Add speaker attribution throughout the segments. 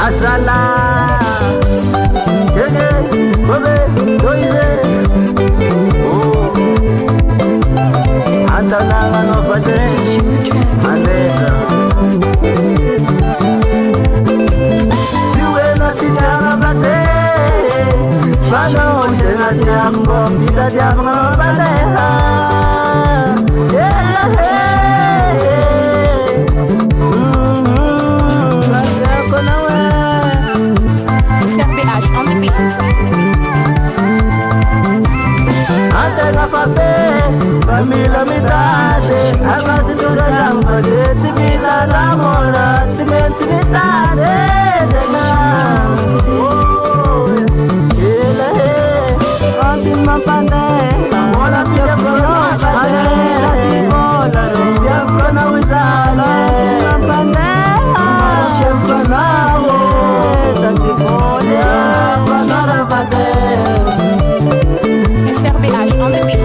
Speaker 1: Asala Yege Bobe Doize Oh Antananga no Pate Andeza Siwe no Chinyanga Pate Bano Tena Tiambo Pita Tiambo Pate Família me dá, agora tu já lembra de se me dá namora, se me dá, ele é, ontem uma panela, mola pia pronto, panela de mola, pia pronto usada, uma panela, chef panela, tanto mola, panela panela.
Speaker 2: SRBH on the beat.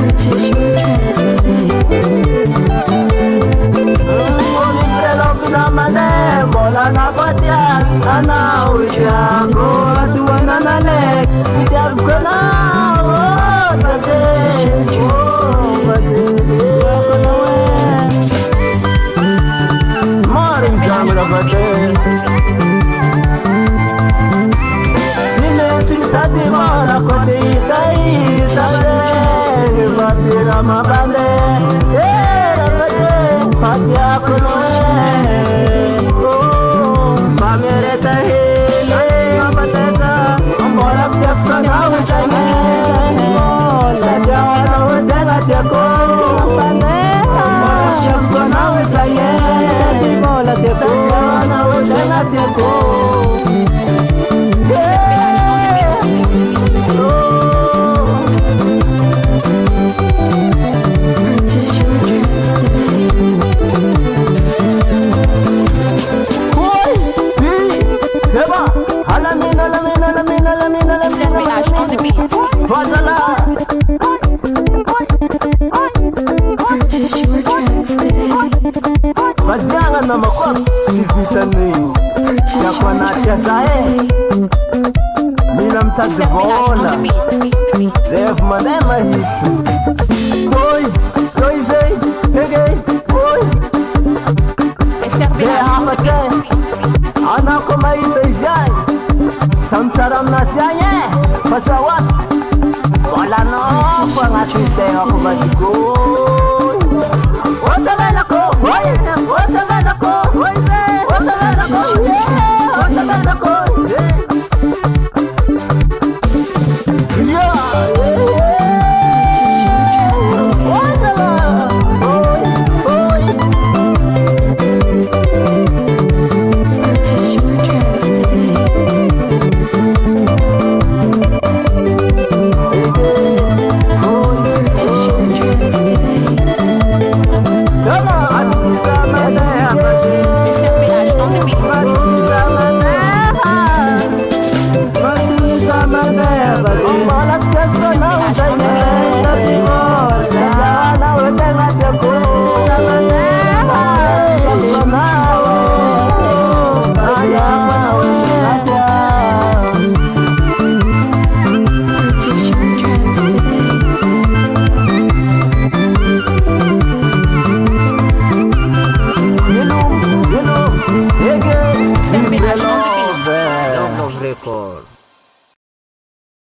Speaker 2: Purchase your tracks today.
Speaker 1: Tadi mora kote itai sale batira mabande rapade patia kunoe oh mamere tahe mabateta ambora tefka na usane sajana wetega teko pande shafka na usane dimola teko na wetega teko Fadianga na makwa sivitani ya kwa natia zae mina mtazivola Zev manema hiti Toi, toi zey, hege, oi Zey hapate Anako maita izay Samcharam nasyaye Pasawat Wala no Pangati zey ako matigoy Watermelako, watermelako, watermelako, watermelako, record.